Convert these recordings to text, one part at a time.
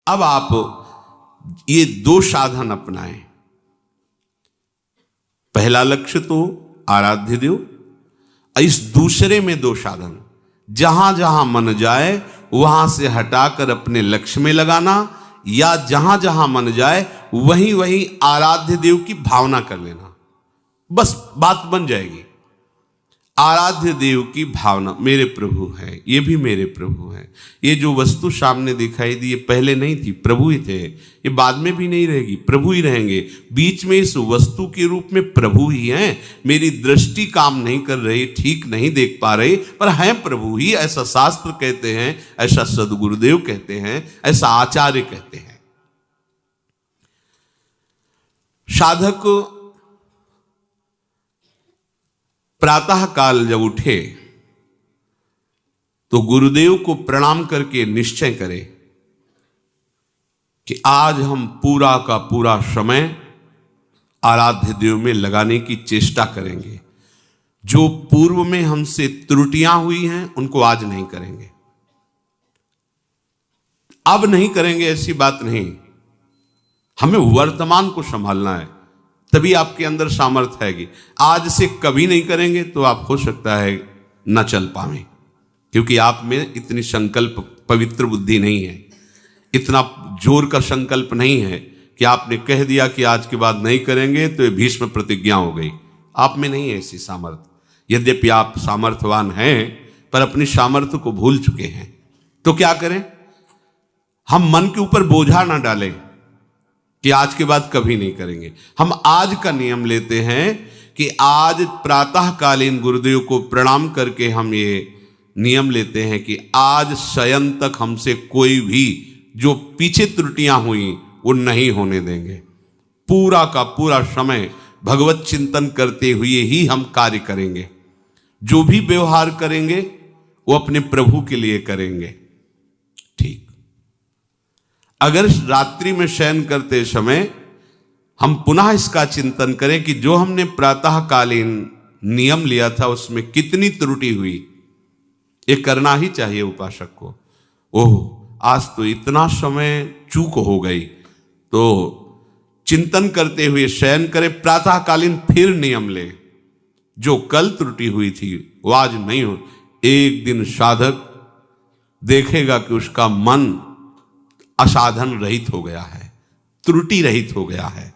अब आप ये दो साधन अपनाएं। पहला लक्ष्य तो आराध्य देव, इस दूसरे में दो साधन, जहां जहां मन जाए वहां से हटाकर अपने लक्ष्य में लगाना, या जहां जहां मन जाए वहीं वहीं आराध्य देव की भावना कर लेना, बस बात बन जाएगी। आराध्य देव की भावना, मेरे प्रभु हैं, ये भी मेरे प्रभु हैं। ये जो वस्तु सामने दिखाई दी, ये पहले नहीं थी, प्रभु ही थे। ये बाद में भी नहीं रहेगी, प्रभु ही रहेंगे। बीच में इस वस्तु के रूप में प्रभु ही हैं। मेरी दृष्टि काम नहीं कर रही, ठीक नहीं देख पा रही, पर हैं प्रभु ही। ऐसा शास्त्र कहते हैं, ऐसा सदगुरुदेव कहते हैं, ऐसा आचार्य कहते हैं। साधक प्रातः काल जब उठे तो गुरुदेव को प्रणाम करके निश्चय करें कि आज हम पूरा का पूरा समय आराध्य देव में लगाने की चेष्टा करेंगे। जो पूर्व में हमसे त्रुटियां हुई हैं उनको आज नहीं करेंगे, अब नहीं करेंगे, ऐसी बात नहीं। हमें वर्तमान को संभालना है, तभी आपके अंदर सामर्थ्य आएगी। आज से कभी नहीं करेंगे तो आप हो सकता है न चल पाएं, क्योंकि आप में इतनी संकल्प पवित्र बुद्धि नहीं है, इतना जोर का संकल्प नहीं है कि आपने कह दिया कि आज के बाद नहीं करेंगे तो ये भीष्म प्रतिज्ञा हो गई। आप में नहीं है ऐसी सामर्थ्य। यद्यपि आप सामर्थ्यवान हैं, पर अपनी सामर्थ्य को भूल चुके हैं। तो क्या करें? हम मन के ऊपर बोझा ना डालें कि आज के बाद कभी नहीं करेंगे। हम आज का नियम लेते हैं कि आज प्रातःकालीन गुरुदेव को प्रणाम करके हम ये नियम लेते हैं कि आज शयन तक हमसे कोई भी जो पीछे त्रुटियां हुई वो नहीं होने देंगे। पूरा का पूरा समय भगवत चिंतन करते हुए ही हम कार्य करेंगे। जो भी व्यवहार करेंगे वो अपने प्रभु के लिए करेंगे। ठीक। अगर रात्रि में शयन करते समय हम पुनः इसका चिंतन करें कि जो हमने प्रातःकालीन नियम लिया था उसमें कितनी त्रुटि हुई, ये करना ही चाहिए उपासक को। ओह, आज तो इतना समय चूक हो गई, तो चिंतन करते हुए शयन करें, प्रातःकालीन फिर नियम ले। जो कल त्रुटि हुई थी वो आज नहीं हो। एक दिन साधक देखेगा कि उसका मन असाधन रहित हो गया है, त्रुटि रहित हो गया है।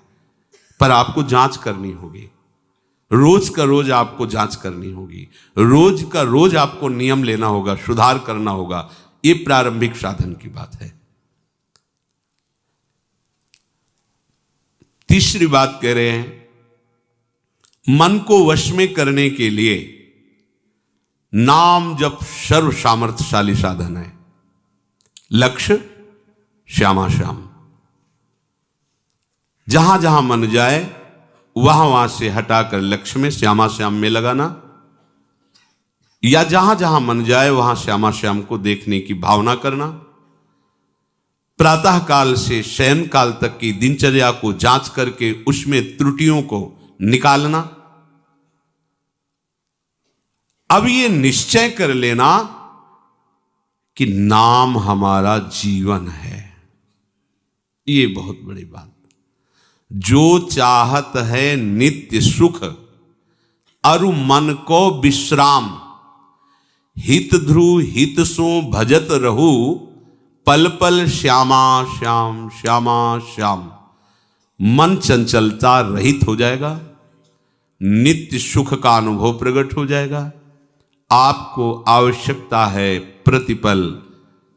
पर आपको जांच करनी होगी, रोज का रोज आपको जांच करनी होगी, रोज का रोज आपको नियम लेना होगा, सुधार करना होगा। ये प्रारंभिक साधन की बात है। तीसरी बात कह रहे हैं, मन को वश में करने के लिए नाम जप सर्व सामर्थ्यशाली साधन है। लक्ष्य श्यामा श्याम, जहां जहां मन जाए वहां वहां से हटाकर लक्ष्य में श्यामा श्याम में लगाना, या जहां जहां मन जाए वहां श्यामा श्याम को देखने की भावना करना। प्रातः काल से शयन काल तक की दिनचर्या को जांच करके उसमें त्रुटियों को निकालना। अब ये निश्चय कर लेना कि नाम हमारा जीवन है। ये बहुत बड़ी बात। जो चाहत है नित्य सुख, अरु मन को विश्राम, हित ध्रुव हित सो भजत रहू, पल पल श्यामा श्याम श्यामा श्याम। मन चंचलता रहित हो जाएगा, नित्य सुख का अनुभव प्रकट हो जाएगा। आपको आवश्यकता है प्रतिपल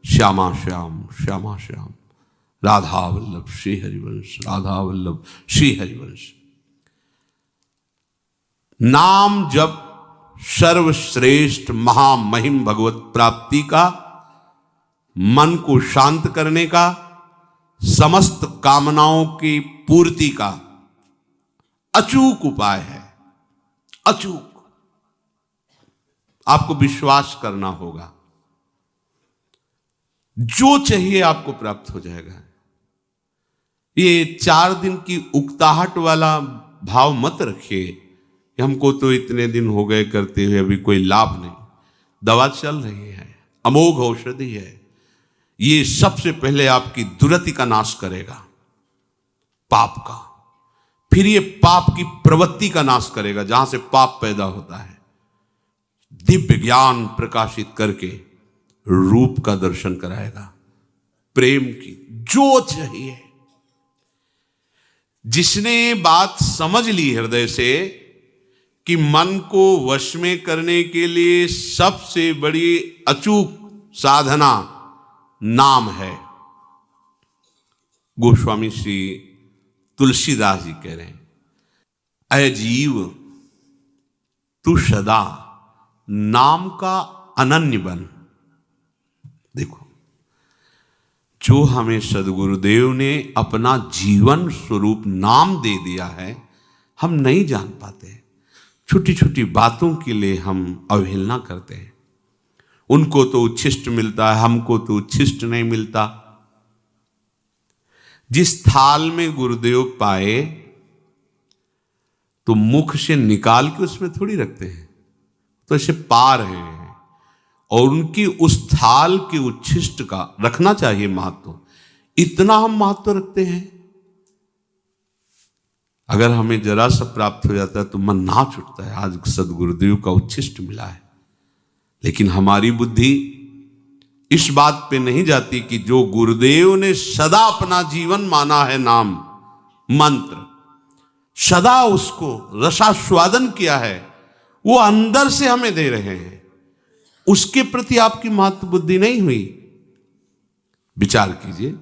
श्यामा श्याम श्यामा श्याम। राधा वल्लभ श्री हरिवंश, राधा वल्लभ श्री हरिवंश। नाम जप सर्वश्रेष्ठ महामहिम भगवत प्राप्ति का, मन को शांत करने का, समस्त कामनाओं की पूर्ति का अचूक उपाय है। अचूक। आपको विश्वास करना होगा, जो चाहिए आपको प्राप्त हो जाएगा। ये 4 दिन की उकताहट वाला भाव मत रखिए कि हमको तो इतने दिन हो गए करते हुए, अभी कोई लाभ नहीं। दवा चल रही है, अमोघ औषधि है। ये सबसे पहले आपकी दुर्गति का नाश करेगा, पाप का। फिर ये पाप की प्रवृत्ति का नाश करेगा, जहां से पाप पैदा होता है। दिव्य ज्ञान प्रकाशित करके रूप का दर्शन कराएगा, प्रेम की जो चाहिए। जिसने बात समझ ली हृदय से कि मन को वश में करने के लिए सबसे बड़ी अचूक साधना नाम है। गोस्वामी श्री तुलसीदास जी कह रहे हैं, अय जीव तू सदा नाम का अनन्य बन। देखो, जो हमें सदगुरुदेव ने अपना जीवन स्वरूप नाम दे दिया है, हम नहीं जान पाते। छोटी छोटी बातों के लिए हम अवहेलना करते हैं। उनको तो उच्छिष्ट मिलता है, हमको तो उच्छिष्ट नहीं मिलता। जिस थाल में गुरुदेव पाए तो मुख से निकाल के उसमें थोड़ी रखते हैं, तो ऐसे पा रहे हैं। और उनकी उस थाल के उच्छिष्ट का रखना चाहिए महत्व। इतना हम महत्व रखते हैं। अगर हमें जरा सा प्राप्त हो जाता है तो मन नाच उठता है, आज सदगुरुदेव का उच्छिष्ट मिला है। लेकिन हमारी बुद्धि इस बात पे नहीं जाती कि जो गुरुदेव ने सदा अपना जीवन माना है, नाम मंत्र, सदा उसको रसास्वादन किया है, वो अंदर से हमें दे रहे हैं। उसके प्रति आपकी महत्व बुद्धि नहीं हुई। विचार कीजिए,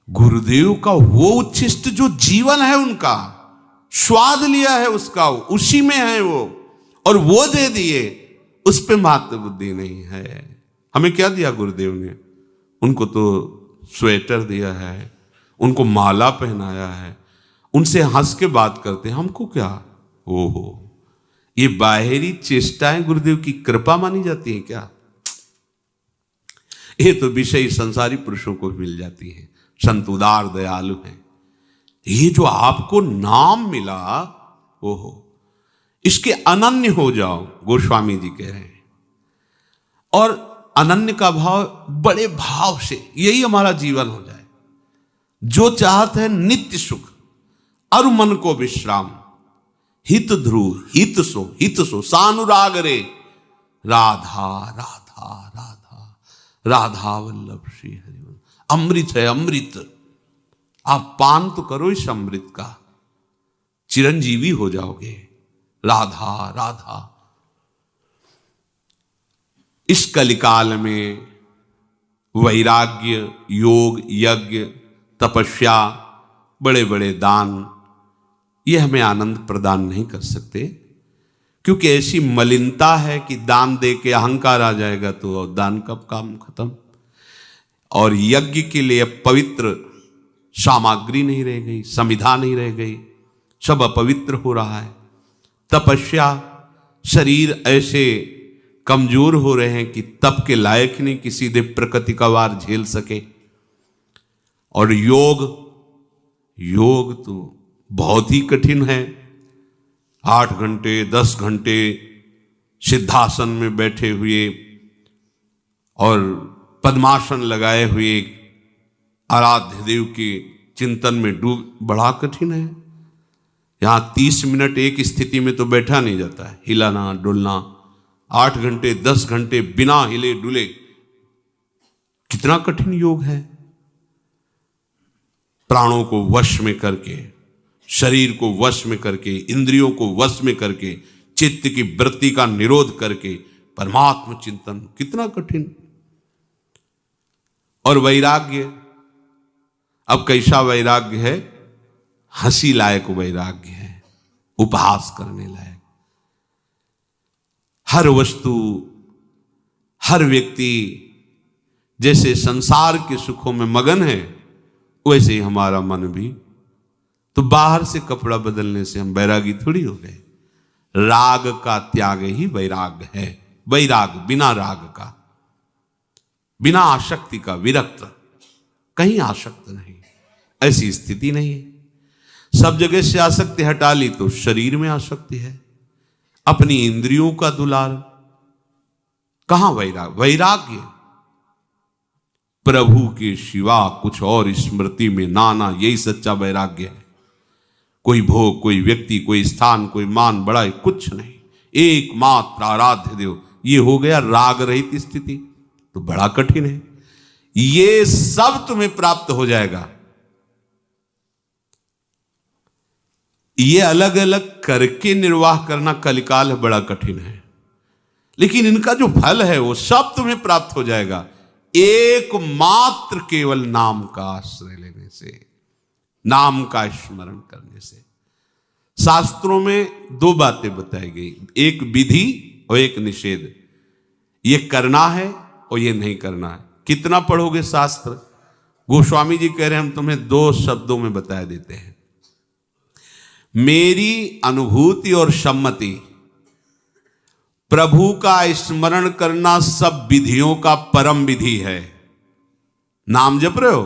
गुरुदेव का वो उच्छिष्ट जो जीवन है, उनका स्वाद लिया है, उसका उसी में है वो, और वो दे दिए, उस पे महत्व बुद्धि नहीं है। हमें क्या दिया गुरुदेव ने? उनको तो स्वेटर दिया है, उनको माला पहनाया है, उनसे हंस के बात करते हैं। हमको क्या? ओहो, ये बाहरी चेष्टाएं गुरुदेव की कृपा मानी जाती हैं क्या? ये तो विषय संसारी पुरुषों को मिल जाती है। संत उदार दयालु हैं। ये जो आपको नाम मिला, ओहो, इसके अनन्य हो जाओ, गोस्वामी जी कह रहे हैं। और अनन्य का भाव बड़े भाव से, यही हमारा जीवन हो जाए। जो चाहते हैं नित्य सुख और मन को विश्राम, हित ध्रुव हित सो सानुराग रे, राधा राधा राधा राधा वल्लभ श्री हरि। अमृत है अमृत, आप पान तो करो इस अमृत का, चिरंजीवी हो जाओगे। राधा राधा। इस कलिकाल में वैराग्य, योग, यज्ञ, तपस्या, बड़े बड़े दान, ये हमें आनंद प्रदान नहीं कर सकते, क्योंकि ऐसी मलिनता है कि दान दे के अहंकार आ जाएगा तो दान कब काम खत्म। और यज्ञ के लिए पवित्र सामग्री नहीं रह गई, संविधा नहीं रह गई, सब अपवित्र हो रहा है। तपस्या, शरीर ऐसे कमजोर हो रहे हैं कि तप के लायक नहीं कि सीधे प्रकृति का वार झेल सके। और योग तो बहुत ही कठिन है। 8 घंटे 10 घंटे सिद्धासन में बैठे हुए और पद्मासन लगाए हुए आराध्य देव के चिंतन में डूब, बड़ा कठिन है। यहां 30 मिनट एक स्थिति में तो बैठा नहीं जाता है, हिलाना डुलना। 8 घंटे 10 घंटे बिना हिले डुले, कितना कठिन योग है। प्राणों को वश में करके, शरीर को वश में करके, इंद्रियों को वश में करके, चित्त की वृत्ति का निरोध करके परमात्म चिंतन, कितना कठिन। और वैराग्य, अब कैसा वैराग्य है? हंसी लायक वैराग्य है, उपहास करने लायक। हर वस्तु, हर व्यक्ति जैसे संसार के सुखों में मगन है, वैसे ही हमारा मन भी। तो बाहर से कपड़ा बदलने से हम वैरागी थोड़ी हो गए। राग का त्याग ही वैराग है। वैराग बिना राग का, बिना आसक्ति का, विरक्त, कहीं आसक्त नहीं, ऐसी स्थिति नहीं है। सब जगह से आसक्ति हटा ली तो शरीर में आसक्ति है, अपनी इंद्रियों का दुलार। कहां वैराग? वैराग्य प्रभु के सिवा कुछ और स्मृति में नाना, यही सच्चा वैराग्य है। कोई भोग, कोई व्यक्ति, कोई स्थान, कोई मान बड़ाई, कुछ नहीं, एकमात्र आराध्य देव। ये हो गया राग रहित स्थिति। तो बड़ा कठिन है, ये सब तुम्हें प्राप्त हो जाएगा। ये अलग अलग करके निर्वाह करना कलिकाल है, बड़ा कठिन है, लेकिन इनका जो फल है वो सब तुम्हें प्राप्त हो जाएगा, एकमात्र केवल नाम का आश्रय लेने से, नाम का स्मरण करने से। शास्त्रों में दो बातें बताई गई, एक विधि और एक निषेध। ये करना है और ये नहीं करना है। कितना पढ़ोगे शास्त्र? गोस्वामी जी कह रहे हैं हम तुम्हें दो शब्दों में बता देते हैं। मेरी अनुभूति और सम्मति, प्रभु का स्मरण करना सब विधियों का परम विधि है। नाम जप रहे हो,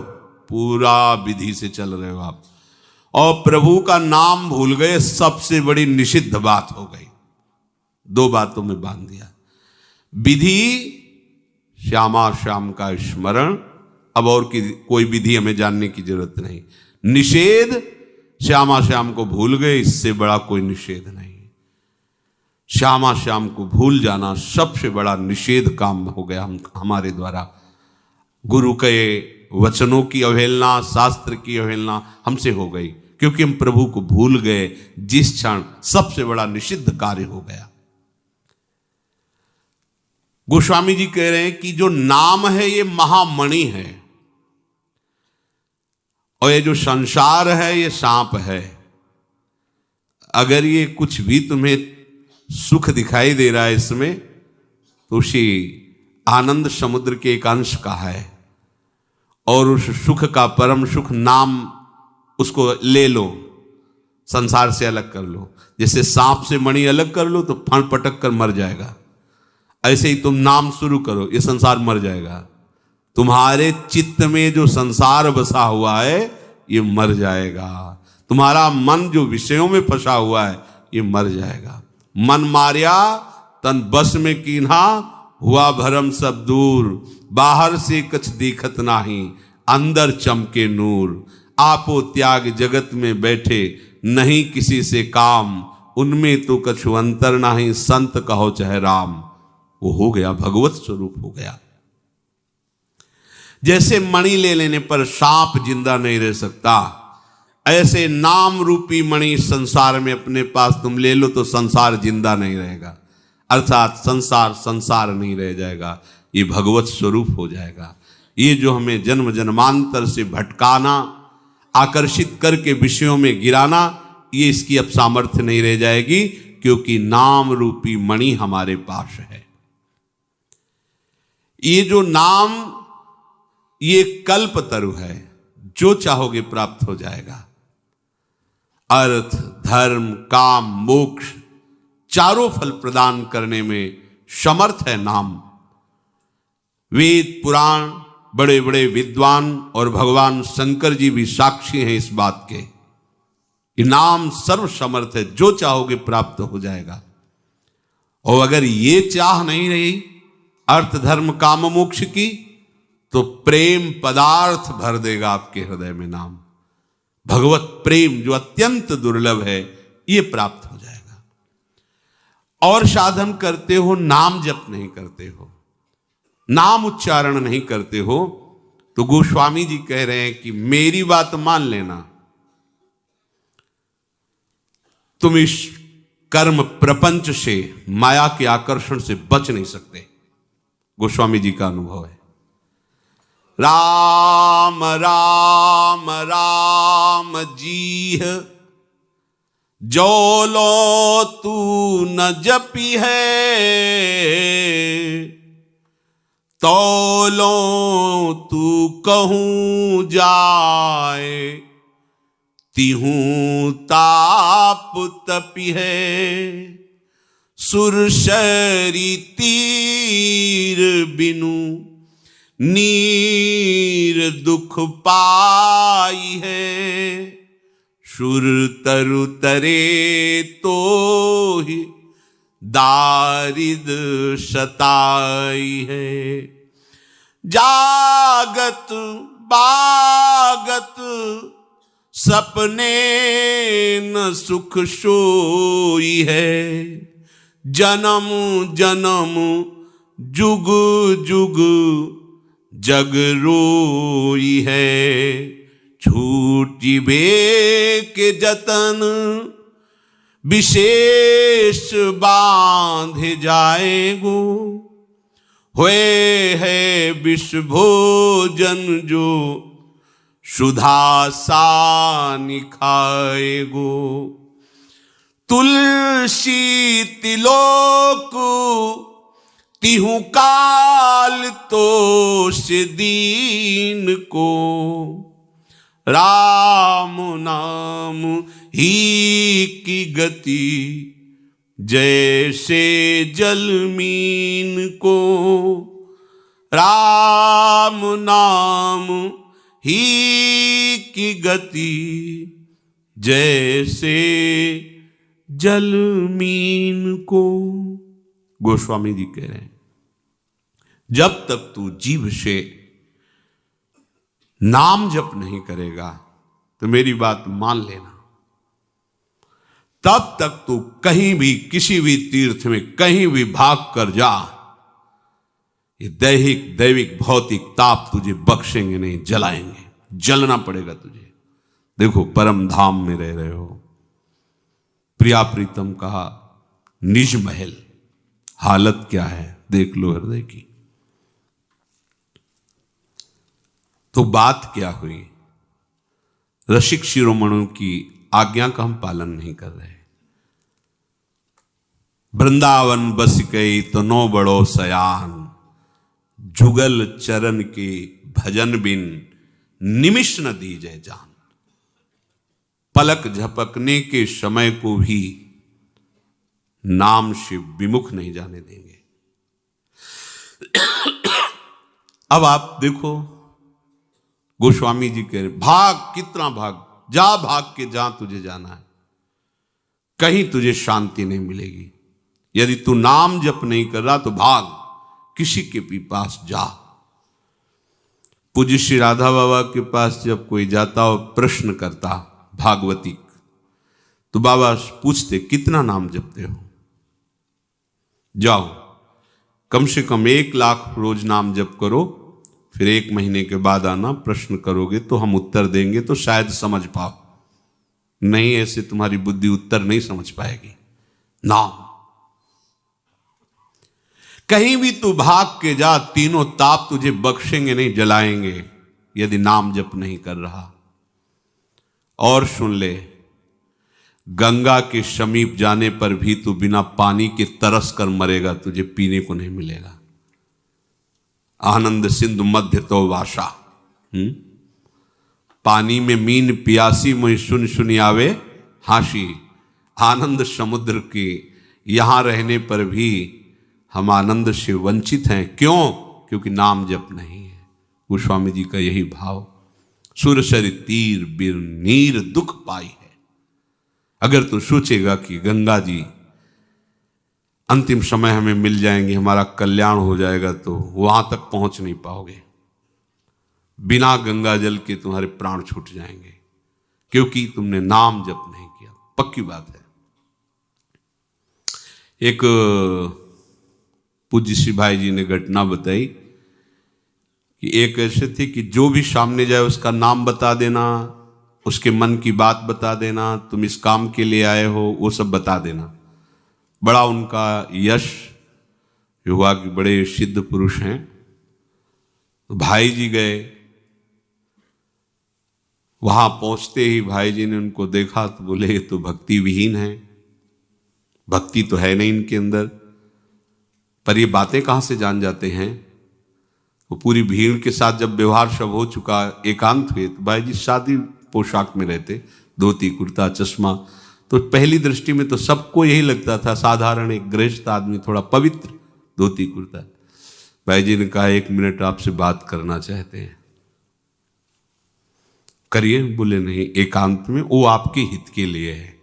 पूरा विधि से चल रहे हो आप, और प्रभु का नाम भूल गए, सबसे बड़ी निषिद्ध बात हो गई। दो बातों में बांध दिया। विधि श्यामा श्याम का स्मरण, अब और कोई विधि हमें जानने की जरूरत नहीं। निषेध, श्यामा श्याम को भूल गए, इससे बड़ा कोई निषेध नहीं। श्यामा श्याम को भूल जाना सबसे बड़ा निषेध काम हो गया हमारे द्वारा। गुरु के वचनों की अवहेलना, शास्त्र की अवहेलना हमसे हो गई, क्योंकि हम प्रभु को भूल गए। जिस क्षण सबसे बड़ा निषिद्ध कार्य हो गया। गोस्वामी जी कह रहे हैं कि जो नाम है ये महामणि है, और ये जो संसार है ये सांप है। अगर ये कुछ भी तुम्हें सुख दिखाई दे रहा है इसमें, तो उसी आनंद समुद्र के एक अंश का है, और उस सुख का परम सुख नाम, उसको ले लो, संसार से अलग कर लो। जैसे सांप से मणि अलग कर लो तो फण पटक कर मर जाएगा, ऐसे ही तुम नाम शुरू करो, ये संसार मर जाएगा। तुम्हारे चित्त में जो संसार बसा हुआ है ये मर जाएगा। तुम्हारा मन जो विषयों में फंसा हुआ है ये मर जाएगा। मन मारिया तन बस में कीन्हा, हुआ भरम सब दूर। बाहर से कछ दिखत नाही, अंदर चमके नूर। आपो त्याग जगत में बैठे, नहीं किसी से काम। उनमें तो कछु अंतर नाही, संत कहो चाहे राम। वो हो गया, भगवत स्वरूप हो गया। जैसे मणि ले लेने पर सांप जिंदा नहीं रह सकता, ऐसे नाम रूपी मणि संसार में अपने पास तुम ले लो तो संसार जिंदा नहीं रहेगा, अर्थात संसार संसार नहीं रह जाएगा, ये भगवत स्वरूप हो जाएगा। ये जो हमें जन्म जन्मांतर से भटकाना, आकर्षित करके विषयों में गिराना, ये इसकी अब सामर्थ्य नहीं रह जाएगी, क्योंकि नाम रूपी मणि हमारे पास है। ये जो नाम, ये कल्प तरु है, जो चाहोगे प्राप्त हो जाएगा। अर्थ, धर्म, काम, मोक्ष, चारों फल प्रदान करने में समर्थ है नाम। वेद पुराण, बड़े बड़े विद्वान और भगवान शंकर जी भी साक्षी हैं इस बात के कि नाम सर्व समर्थ है, जो चाहोगे प्राप्त हो जाएगा। और अगर ये चाह नहीं रही अर्थ धर्म काम मोक्ष की, तो प्रेम पदार्थ भर देगा आपके हृदय में नाम। भगवत प्रेम जो अत्यंत दुर्लभ है, ये प्राप्त हो जाएगा। और साधन करते हो, नाम जप नहीं करते हो, नाम उच्चारण नहीं करते हो, तो गोस्वामी जी कह रहे हैं कि मेरी बात मान लेना, तुम इस कर्म प्रपंच से, माया के आकर्षण से बच नहीं सकते। गोस्वामी जी का अनुभव है। राम राम राम जीह, जो लो तू न जपी है, तो लो तू कहूं जाए, तिहूं ताप तपी है। सुरसरी तीर बिनु नीर दुख पाई है। सुर तरु तरे तो ही दारिद सताई है। जागत बागत सपने न सुख सोई है, जन्म जन्म जुग जुग जग रोई है। छूटिबे के जतन विशेष बांध जाएगो, होए है विष भोजन जो सुधा सानि खाएगो। तुलसी तिलोक तिहु काल तो से दीन को, राम नाम ही की गति जैसे जलमीन को। राम नाम ही की गति जैसे जलमीन को। गोस्वामी जी कह रहे हैं, जब तक तू जीभ से नाम जप नहीं करेगा तो मेरी बात मान लेना, तब तक तू कहीं भी किसी भी तीर्थ में कहीं भी भाग कर जा, ये दैहिक दैविक भौतिक ताप तुझे बख्शेंगे नहीं, जलाएंगे, जलना पड़ेगा तुझे। देखो परम धाम में रह रहे हो, प्रिया प्रीतम कहा निज महल, हालत क्या है देख लो हृदय की। तो बात क्या हुई, रसिक शिरोमणों की आज्ञा का हम पालन नहीं कर रहे। वृंदावन बस गई तो नो बड़ो सयान, जुगल चरण के भजन बिन निमिष न दीजै जान। पलक झपकने के समय को भी नाम से विमुख नहीं जाने देंगे। अब आप देखो गोस्वामी जी कह रहे भाग, कितना भाग, जा भाग के जहां तुझे जाना है, कहीं तुझे शांति नहीं मिलेगी। यदि तू नाम जप नहीं कर रहा तो भाग, किसी के भी पास जा। पूज्य श्री राधा बाबा के पास जब कोई जाता और प्रश्न करता भागवती, तो बाबा पूछते कितना नाम जपते हो, जाओ कम से कम 1 लाख रोज नाम जप करो, फिर 1 महीने के बाद आना, प्रश्न करोगे तो हम उत्तर देंगे तो शायद समझ पाओ, नहीं ऐसे तुम्हारी बुद्धि उत्तर नहीं समझ पाएगी। नाम कहीं भी तू भाग के जा, तीनों ताप तुझे बख्शेंगे नहीं, जलाएंगे, यदि नाम जप नहीं कर रहा। और सुन ले, गंगा के समीप जाने पर भी तू बिना पानी के तरस कर मरेगा, तुझे पीने को नहीं मिलेगा। आनंद सिंधु मध्य तो वासा, पानी में मीन पियासी मुझे सुन सुनी आवे हाशी। आनंद समुद्र के यहां रहने पर भी हम आनंद से वंचित हैं। क्यों? क्योंकि नाम जप नहीं है। गोस्वामी जी का यही भाव, सुरसरि तीर बिर नीर दुख पाई है। अगर तू सोचेगा कि गंगा जी अंतिम समय हमें मिल जाएंगे, हमारा कल्याण हो जाएगा, तो वहां तक पहुंच नहीं पाओगे। बिना गंगा जल के तुम्हारे प्राण छूट जाएंगे, क्योंकि तुमने नाम जप नहीं किया। पक्की बात है। एक पूज्य श्री भाई जी ने घटना बताई कि एक ऐसे थे कि जो भी सामने जाए उसका नाम बता देना, उसके मन की बात बता देना, तुम इस काम के लिए आए हो, वो सब बता देना। बड़ा उनका यश हुआ कि बड़े सिद्ध पुरुष हैं। तो भाई जी गए, वहां पहुंचते ही भाई जी ने उनको देखा तो बोले ये तो भक्ति विहीन है, भक्ति तो है नहीं इनके अंदर, पर ये बातें कहां से जान जाते हैं। वो पूरी भीड़ के साथ जब व्यवहार सब हो चुका, एकांत हुए, तो भाई जी शादी पोशाक में रहते, धोती कुर्ता चश्मा। तो पहली दृष्टि में तो सबको यही लगता था, साधारण एक गृहस्थ आदमी, थोड़ा पवित्र धोती कुर्ता। भाई जी ने कहा 1 मिनट आपसे बात करना चाहते हैं। करिए। बोले नहीं, एकांत में, वो आपके हित के लिए है,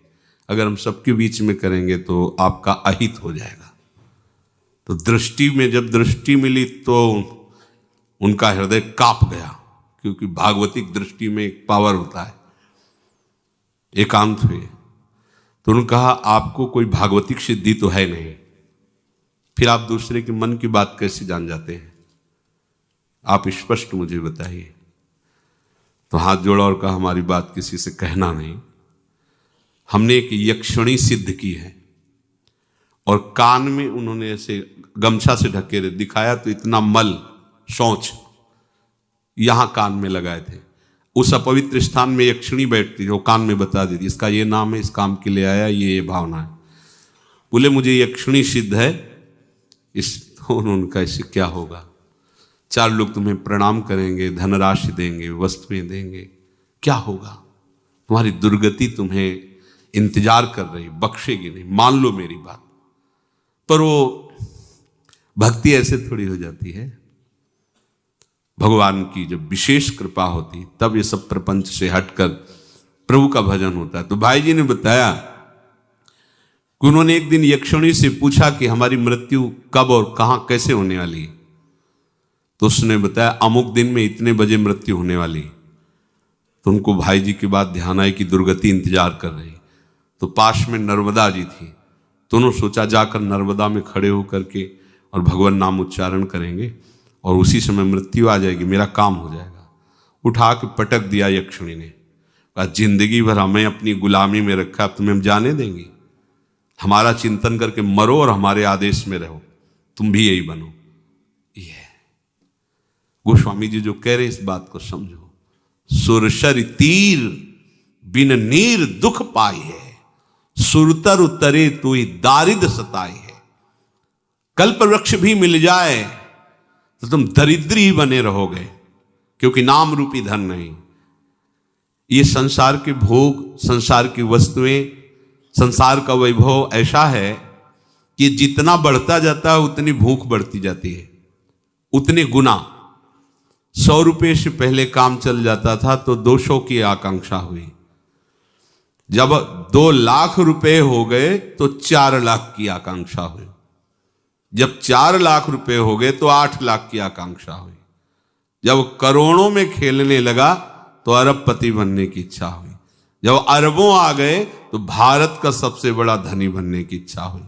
अगर हम सबके बीच में करेंगे तो आपका अहित हो जाएगा। तो दृष्टि में जब दृष्टि मिली तो उनका हृदय कांप गया, क्योंकि भागवतिक दृष्टि में एक पावर होता है। एकांत हुए तो उन्होंने कहा, आपको कोई भागवतिक सिद्धि तो है नहीं, फिर आप दूसरे के मन की बात कैसे जान जाते हैं? आप स्पष्ट मुझे बताइए। तो हाथ जोड़ा और कहा, हमारी बात किसी से कहना नहीं। हमने एक यक्षिणी सिद्ध की है, और कान में उन्होंने ऐसे गमछा से ढके रहे दिखाया, तो इतना मल शौच यहां कान में लगाए थे। उस अपवित्र स्थान में यक्षिणी बैठती थी, वो कान में बता देती, इसका ये नाम है, इस काम के लिए आया, ये भावना है। बोले मुझे यक्षिणी सिद्ध है। उनका इससे क्या होगा? 4 लोग तुम्हें प्रणाम करेंगे, धनराशि देंगे, वस्तुएं देंगे, क्या होगा? तुम्हारी दुर्गति तुम्हें इंतजार कर रही, बख्शेगी नहीं, मान लो मेरी बात। पर वो भक्ति ऐसे थोड़ी हो जाती है। भगवान की जब विशेष कृपा होती तब ये सब प्रपंच से हटकर प्रभु का भजन होता है। तो भाई जी ने बताया कि उन्होंने एक दिन यक्षिणी से पूछा कि हमारी मृत्यु कब और कहां कैसे होने वाली है। तो उसने बताया, अमुक दिन में इतने बजे मृत्यु होने वाली। तो उनको भाई जी की बात ध्यान आई कि दुर्गति इंतजार कर रही। तो पास में नर्मदा जी थी, तो उन्होंने सोचा जाकर नर्मदा में खड़े होकर के और भगवान नाम उच्चारण करेंगे और उसी समय मृत्यु आ जाएगी, मेरा काम हो जाएगा। उठा के पटक दिया यक्षिणी ने, कहा जिंदगी भर हमें अपनी गुलामी में रखा, अब तुम्हें हम जाने देंगे? हमारा चिंतन करके मरो और हमारे आदेश में रहो, तुम भी यही बनो। ये गोस्वामी जी जो कह रहे इस बात को समझो। सुरसर तीर बिन नीर दुख पाई है, सुरतर उतरे तो दारिद सताई है। कल्प वृक्ष भी मिल जाए तो तुम दरिद्र ही बने रहोगे, क्योंकि नाम रूपी धन नहीं। ये संसार के भोग, संसार की वस्तुएं, संसार का वैभव ऐसा है कि जितना बढ़ता जाता है उतनी भूख बढ़ती जाती है, उतने गुना। 100 रुपये से पहले काम चल जाता था तो 200 की आकांक्षा हुई। जब 2 लाख रुपए हो गए तो 4 लाख की आकांक्षा हुई। जब 4 लाख रुपए हो गए तो 8 लाख की आकांक्षा हुई। जब करोड़ों में खेलने लगा तो अरबपति बनने की इच्छा हुई। जब अरबों आ गए तो भारत का सबसे बड़ा धनी बनने की इच्छा हुई।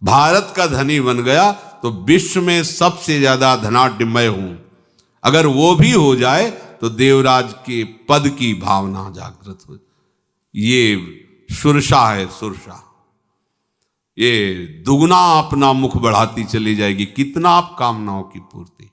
भारत का धनी बन गया तो विश्व में सबसे ज्यादा धनाढ्यमय हूं, अगर वो भी हो जाए तो देवराज के पद की भावना जागृत हो। ये सुरसा है, सुरसा। ये दुगना अपना मुख बढ़ाती चली जाएगी, कितना आप कामनाओं की पूर्ति।